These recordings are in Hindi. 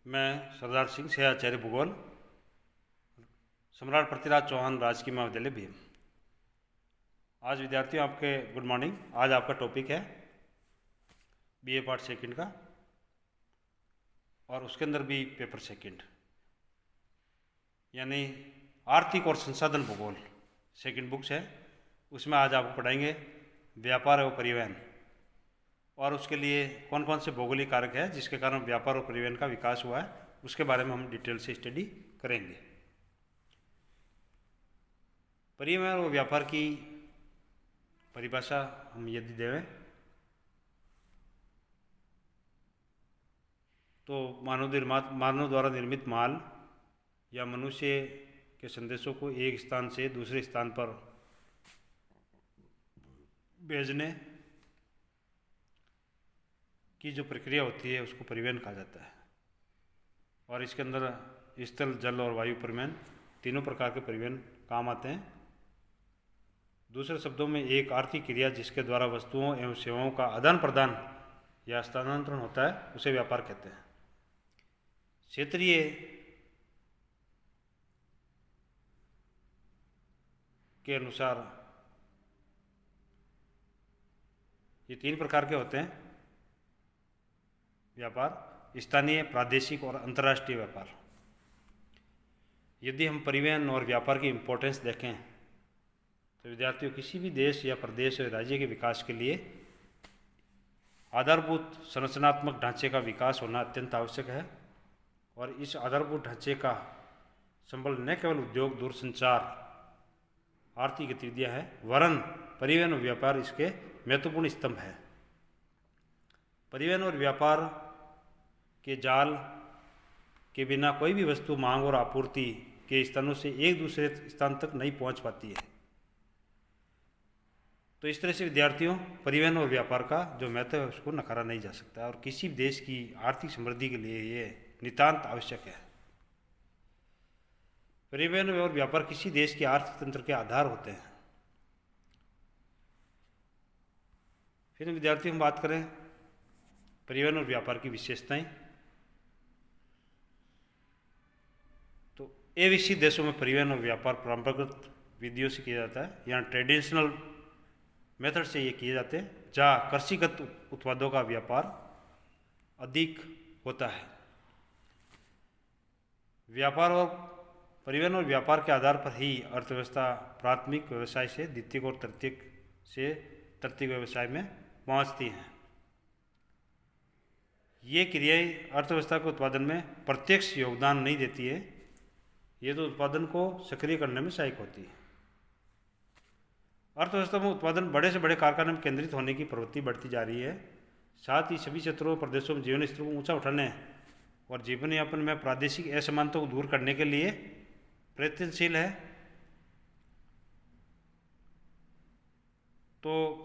मैं सरदार सिंह सेहाचार्य भूगोल, सम्राट पृथ्वीराज चौहान राजकीय महाविद्यालय भी। आज विद्यार्थियों आपके गुड मॉर्निंग। आज आपका टॉपिक है बीए पार्ट सेकंड का और उसके अंदर भी पेपर सेकंड यानी आर्थिक और संसाधन भूगोल सेकंड बुक्स है। उसमें आज आपको पढ़ाएंगे व्यापार एवं परिवहन और उसके लिए कौन कौन से भौगोलिक कारक है जिसके कारण व्यापार और परिवहन का विकास हुआ है, उसके बारे में हम डिटेल से स्टडी करेंगे। परिवहन और व्यापार की परिभाषा हम यदि देवें तो मानव द्वारा निर्मित माल या मनुष्य के संदेशों को एक स्थान से दूसरे स्थान पर भेजने की जो प्रक्रिया होती है उसको परिवहन कहा जाता है। और इसके अंदर स्थल, जल और वायु परिवहन तीनों प्रकार के परिवहन काम आते हैं। दूसरे शब्दों में एक आर्थिक क्रिया जिसके द्वारा वस्तुओं एवं सेवाओं का आदान प्रदान या स्थानांतरण होता है उसे व्यापार कहते हैं। क्षेत्रीय के अनुसार ये तीन प्रकार के होते हैं व्यापार: स्थानीय, प्रादेशिक और अंतर्राष्ट्रीय व्यापार। यदि हम परिवहन और व्यापार की इम्पोर्टेंस देखें तो विद्यार्थियों किसी भी देश या प्रदेश या राज्य के विकास के लिए आधारभूत संरचनात्मक ढांचे का विकास होना अत्यंत आवश्यक है। और इस आधारभूत ढांचे का संबल न केवल उद्योग, दूरसंचार, आर्थिक गतिविधियाँ है, वरन परिवहन और व्यापार इसके महत्वपूर्ण स्तंभ है। परिवहन और व्यापार के जाल के बिना कोई भी वस्तु मांग और आपूर्ति के स्थानों से एक दूसरे स्थान तक नहीं पहुंच पाती है। तो इस तरह से विद्यार्थियों परिवहन और व्यापार का जो महत्व है उसको नकारा नहीं जा सकता और किसी देश की आर्थिक समृद्धि के लिए ये नितांत आवश्यक है। परिवहन और व्यापार किसी देश के आर्थिक तंत्र के आधार होते हैं। फिर विद्यार्थी हम बात करें परिवहन और व्यापार की विशेषताएं, तो विकसित देशों में परिवहन और व्यापार परंपरागत विधियों से किया जाता है, यहाँ ट्रेडिशनल मेथड से ये किए जाते हैं, जहाँ कृषिगत उत्पादों का व्यापार अधिक होता है। व्यापार और परिवहन और व्यापार के आधार पर ही अर्थव्यवस्था प्राथमिक व्यवसाय से द्वितीयक और तृतीयक से तृतीयक व्यवसाय में पहुंचती हैं। ये क्रियाएं अर्थव्यवस्था के उत्पादन में प्रत्यक्ष योगदान नहीं देती है, ये तो उत्पादन को सक्रिय करने में सहायक होती है। अर्थव्यवस्था में उत्पादन बड़े से बड़े कारखाने में केंद्रित होने की प्रवृत्ति बढ़ती जा रही है। साथ ही सभी क्षेत्रों और प्रदेशों में जीवन स्तर को ऊंचा उठाने और जीवन यापन में प्रादेशिक असमानता को दूर करने के लिए प्रयत्नशील है। तो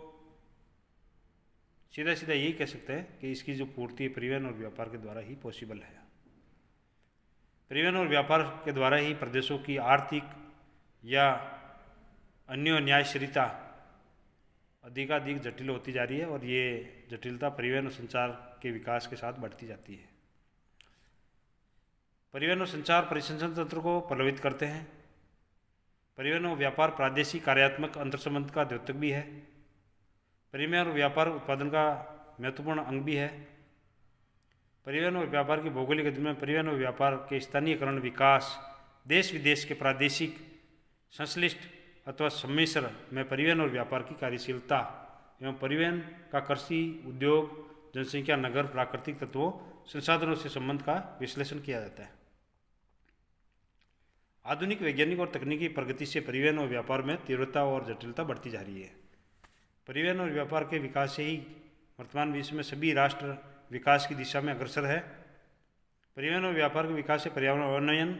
सीधा सीधा यही कह सकते हैं कि इसकी जो पूर्ति परिवहन और व्यापार के द्वारा ही पॉसिबल है। परिवहन और व्यापार के द्वारा ही प्रदेशों की आर्थिक या अन्य न्यायशीलता अधिकाधिक जटिल होती जा रही है और ये जटिलता परिवहन और संचार के विकास के साथ बढ़ती जाती है। परिवहन और संचार परिसंचरण तंत्र को प्रभावित करते हैं। परिवहन और व्यापार प्रादेशिक कार्यात्मक अंतर्संबंध का द्योतक भी है। परिवहन और व्यापार उत्पादन का महत्वपूर्ण अंग भी है। परिवहन और व्यापार की भौगोलिक गति में परिवहन और व्यापार के स्थानीयकरण, विकास, देश विदेश के प्रादेशिक, संश्लिष्ट अथवा सम्मिश्र में परिवहन और व्यापार की कार्यशीलता एवं परिवहन का कृषि, उद्योग, जनसंख्या, नगर, प्राकृतिक तत्वों, संसाधनों से संबंध का विश्लेषण किया जाता है। आधुनिक वैज्ञानिक और तकनीकी प्रगति से परिवहन और व्यापार में तीव्रता और जटिलता बढ़ती जा रही है। परिवहन और व्यापार के विकास से ही वर्तमान विश्व में सभी राष्ट्र विकास की दिशा में अग्रसर है। परिवहन और व्यापार के विकास से पर्यावरण उन्नयन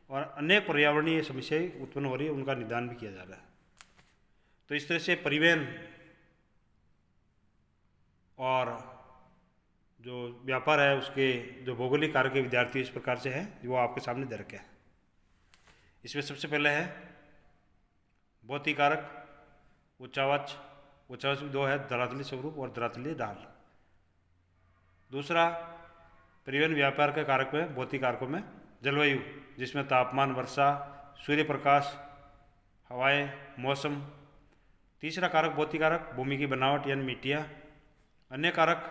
और अनेक पर्यावरणीय समस्याएं उत्पन्न हो रही है, उनका निदान भी किया जा रहा है। तो इस तरह से परिवहन और जो व्यापार है उसके जो भौगोलिक कारक के विद्यार्थी इस प्रकार से है जो आपके सामने दे रखे हैं। इसमें सबसे पहले है भौतिक कारक, उच्चावाच भी दो है, धरातलीय स्वरूप और धरातलीय ढाल। दूसरा परिवहन व्यापार के कारक में भौतिक कारकों में जलवायु, जिसमें तापमान, वर्षा, सूर्य प्रकाश, हवाएं, मौसम। तीसरा कारक भौतिक कारक भूमि की बनावट यानी मिट्टियाँ। अन्य कारक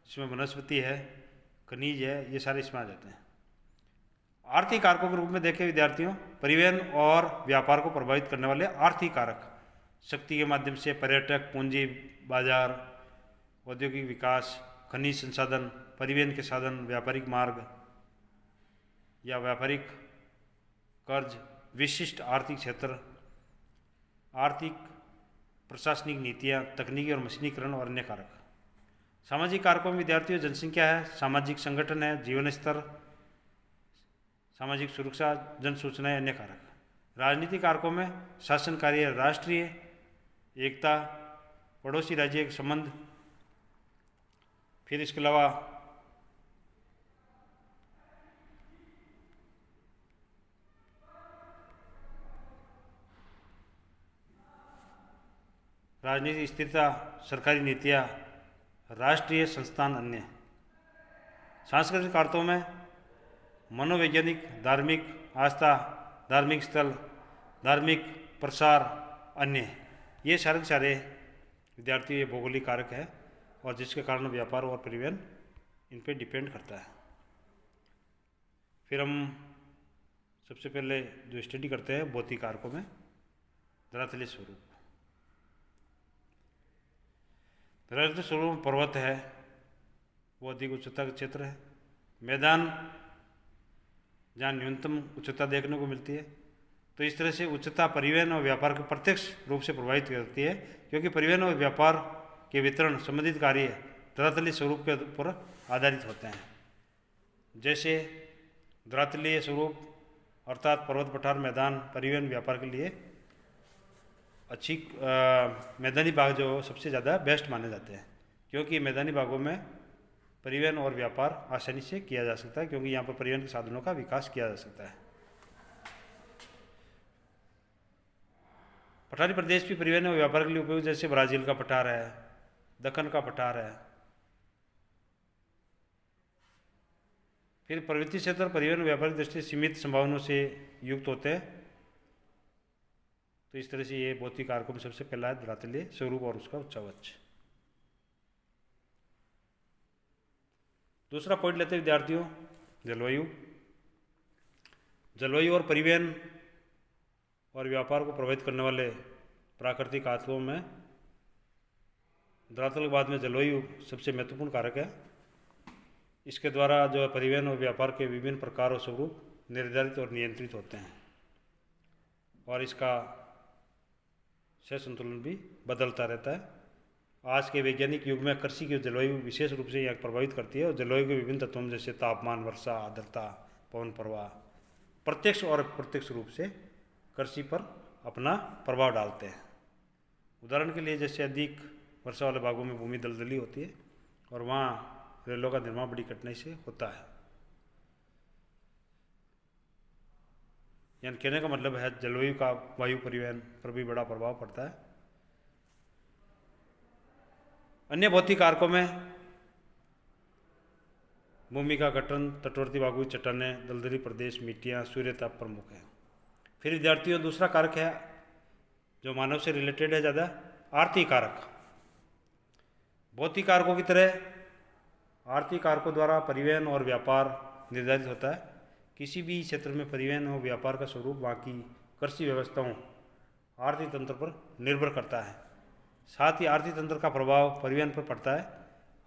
जिसमें वनस्पति है, खनिज है, ये सारे इसमें आ जाते हैं। आर्थिक कारकों के रूप में देखें विद्यार्थियों, परिवहन और व्यापार को प्रभावित करने वाले आर्थिक कारक शक्ति के माध्यम से पर्यटक, पूंजी बाजार, औद्योगिक विकास, खनिज संसाधन, परिवहन के साधन, व्यापारिक मार्ग या व्यापारिक कर्ज, विशिष्ट आर्थिक क्षेत्र, आर्थिक प्रशासनिक नीतियाँ, तकनीकी और मशीनीकरण और अन्य कारक। सामाजिक कारकों में विद्यार्थियों जनसंख्या है, सामाजिक संगठन है, जीवन स्तर, सामाजिक सुरक्षा, जन सूचनाएं, अन्य कारक। राजनीतिक कारकों में शासन कार्य, राष्ट्रीय एकता, पड़ोसी राज्य के संबंध, फिर इसके अलावा राजनीतिक स्थिरता, सरकारी नीतियाँ, राष्ट्रीय संस्थान, अन्य। सांस्कृतिक कारकों में मनोवैज्ञानिक, धार्मिक आस्था, धार्मिक स्थल, धार्मिक प्रसार, अन्य। ये सारे के सारे विद्यार्थी ये भौगोलिक कारक है और जिसके कारण व्यापार और परिवहन इन पे डिपेंड करता है। फिर हम सबसे पहले जो स्टडी करते हैं भौतिक कारकों में धरातलीय स्वरूप। धरातलीय स्वरूप पर्वत है, वो अधिक उच्चता का क्षेत्र है। मैदान जहाँ न्यूनतम उच्चता देखने को मिलती है। तो इस तरह से उच्चता परिवहन और व्यापार को प्रत्यक्ष रूप से प्रभावित करती है, क्योंकि परिवहन और व्यापार के वितरण संबंधित कार्य धरातलीय स्वरूप के ऊपर आधारित होते हैं। जैसे धरातलीय स्वरूप अर्थात पर्वत, पठार, मैदान परिवहन व्यापार के लिए अच्छी मैदानी भाग जो सबसे ज़्यादा बेस्ट माने जाते हैं, क्योंकि मैदानी भागों में परिवहन और व्यापार आसानी से किया जा सकता है, क्योंकि यहाँ पर परिवहन के साधनों का विकास किया जा सकता है। पठारी प्रदेश भी परिवहन और व्यापार के लिए उपयोग, जैसे ब्राज़ील का पठार है, दक्कन का पठार है। फिर पर्वतीय क्षेत्र परिवहन और व्यापार की दृष्टि से सीमित संभावनाओं से युक्त होते हैं। तो इस तरह से ये भौतिक कारकों में सबसे पहला है धरातलीय स्वरूप और उसका उच्चावच। दूसरा पॉइंट लेते हैं विद्यार्थियों, जलवायु। जलवायु और परिवहन और व्यापार को प्रभावित करने वाले प्राकृतिक कारकों में धरातल के बाद में जलवायु सबसे महत्वपूर्ण कारक है। इसके द्वारा जो है परिवहन और व्यापार के विभिन्न प्रकार और स्वरूप निर्धारित और नियंत्रित होते हैं और इसका सह संतुलन भी बदलता रहता है। आज के वैज्ञानिक युग में कृषि की जलवायु विशेष रूप से यहाँ प्रभावित करती है और जलवायु के विभिन्न तत्वों जैसे तापमान, वर्षा, आर्द्रता, पवन प्रवाह प्रत्यक्ष और अप्रत्यक्ष रूप से कृषि पर अपना प्रभाव डालते हैं। उदाहरण के लिए जैसे अधिक वर्षा वाले भागों में भूमि दलदली होती है और वहाँ रेलों का निर्माण बड़ी कठिनाई से होता है। यानी कहने का मतलब है जलवायु का वायु परिवहन पर भी बड़ा प्रभाव पड़ता है। अन्य भौतिक कारकों में भूमि का गठन, तटवर्ती भागों की चट्टानें, दलदली प्रदेश, मिट्टियाँ, सूर्यताप प्रमुख है। फिर विद्यार्थियों दूसरा कारक है जो मानव से रिलेटेड है ज़्यादा, आर्थिक कारक। भौतिक कारकों की तरह आर्थिक कारकों द्वारा परिवहन और व्यापार निर्धारित होता है। किसी भी क्षेत्र में परिवहन और व्यापार का स्वरूप वहाँ की कृषि व्यवस्थाओं, आर्थिक तंत्र पर निर्भर करता है। साथ ही आर्थिक तंत्र का प्रभाव परिवहन पर पड़ता है।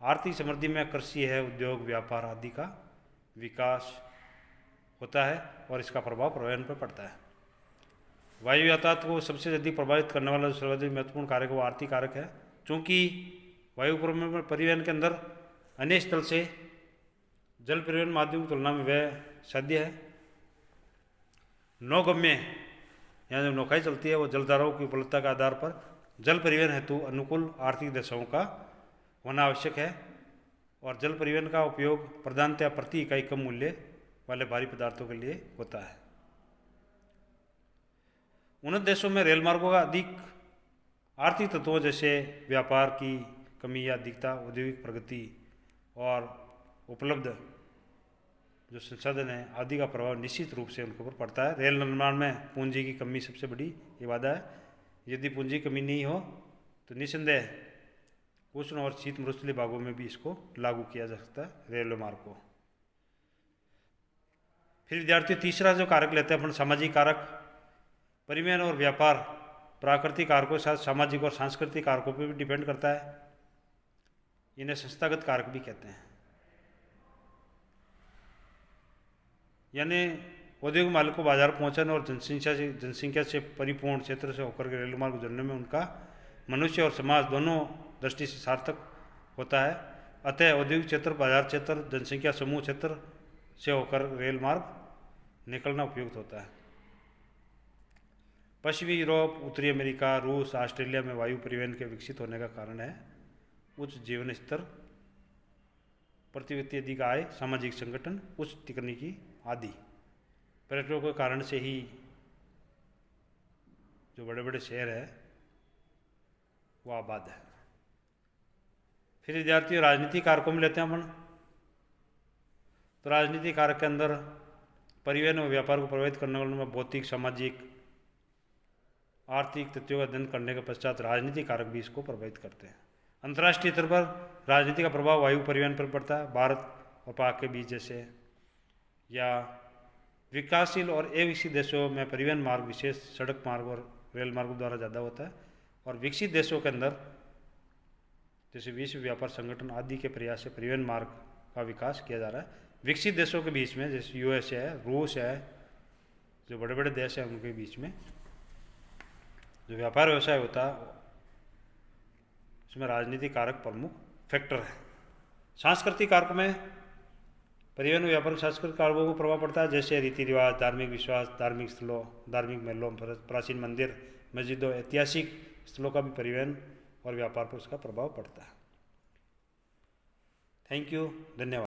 आर्थिक समृद्धि में कृषि है, उद्योग, व्यापार आदि का विकास होता है और इसका प्रभाव परिवहन पर पड़ता है। वायु यातायात को सबसे अधिक प्रभावित करने वाला जो सर्वाधिक महत्वपूर्ण कारक है वो आर्थिक कारक है। चूँकि वायु परिवहन के अंदर अन्य स्थल से जल परिवहन माध्यम की तुलना में वह साध्य है। नौगम्य यहाँ जो नौकाएं चलती है वो जलधाराओं की उपलब्धता के आधार पर जल परिवहन हेतु अनुकूल आर्थिक दशाओं का होना आवश्यक है और जल परिवहन का उपयोग प्रधानतया प्रति इकाई कम मूल्य वाले भारी पदार्थों के लिए होता है। उन्नत देशों में रेल मार्गों का अधिक आर्थिक तत्वों जैसे व्यापार की कमी या अधिकता, औद्योगिक प्रगति और उपलब्ध जो संसाधन है आदि का प्रभाव निश्चित रूप से उनके ऊपर पड़ता है। रेल निर्माण में पूंजी की कमी सबसे बड़ी ये वादा है। यदि पूंजी कमी नहीं हो तो निस्संदेह उष्ण और शीत मरुस्थलीय भागों में भी इसको लागू किया जा सकता है, रेलवे मार्ग को। फिर विद्यार्थी तीसरा जो कारक लेते हैं अपन सामाजिक कारक। परिवहन और व्यापार प्राकृतिक कारकों के साथ सामाजिक और सांस्कृतिक कारकों पर भी डिपेंड करता है। इन्हें संस्थागत कारक भी कहते हैं। यानी औद्योगिक माल को बाजार पहुंचाने और जनसंख्या से परिपूर्ण क्षेत्र से होकर के रेल मार्ग गुजरने में उनका मनुष्य और समाज दोनों दृष्टि से सार्थक होता है। अतः औद्योगिक क्षेत्र, बाजार क्षेत्र, जनसंख्या समूह क्षेत्र से होकर रेल मार्ग निकलना उपयुक्त होता है। पश्चिमी यूरोप, उत्तरी अमेरिका, रूस, ऑस्ट्रेलिया में वायु परिवहन के विकसित होने का कारण है उच्च जीवन स्तर, प्रति व्यक्ति अधिक आय, सामाजिक संगठन, उच्च तकनीकी आदि। पर्यटकों के कारण से ही जो बड़े बड़े शहर है वो आबाद है। फिर विद्यार्थी राजनीतिक कारकों में लेते हैं अपन। तो राजनीतिक कारक के अंदर परिवहन और व्यापार को प्रभावित करने वालों में भौतिक, सामाजिक, आर्थिक तथ्यों का अध्ययन करने के पश्चात राजनीतिक कारक भी इसको प्रभावित करते हैं। अंतर्राष्ट्रीय स्तर पर राजनीति का प्रभाव वायु परिवहन पर पड़ता है। भारत और पाक के बीच जैसे या विकासशील और अविकसित देशों में परिवहन मार्ग विशेष सड़क मार्ग और रेल मार्ग द्वारा ज़्यादा होता है। और विकसित देशों के अंदर जैसे विश्व व्यापार संगठन आदि के प्रयास से परिवहन मार्ग का विकास किया जा रहा है। विकसित देशों के बीच में जैसे यूएस है, रूस है, जो बड़े बड़े देश हैं उनके बीच में जो व्यापार व्यवसाय होता है उसमें राजनीतिक कारक प्रमुख फैक्टर है। सांस्कृतिक कारक में परिवहन व्यापार सांस्कृतिक कारकों को प्रभाव पड़ता है, जैसे रीति रिवाज, धार्मिक विश्वास, धार्मिक स्थलों, धार्मिक महलों, प्राचीन मंदिर, मस्जिदों, ऐतिहासिक स्थलों का भी परिवहन और व्यापार पर उसका प्रभाव पड़ता है। थैंक यू, धन्यवाद।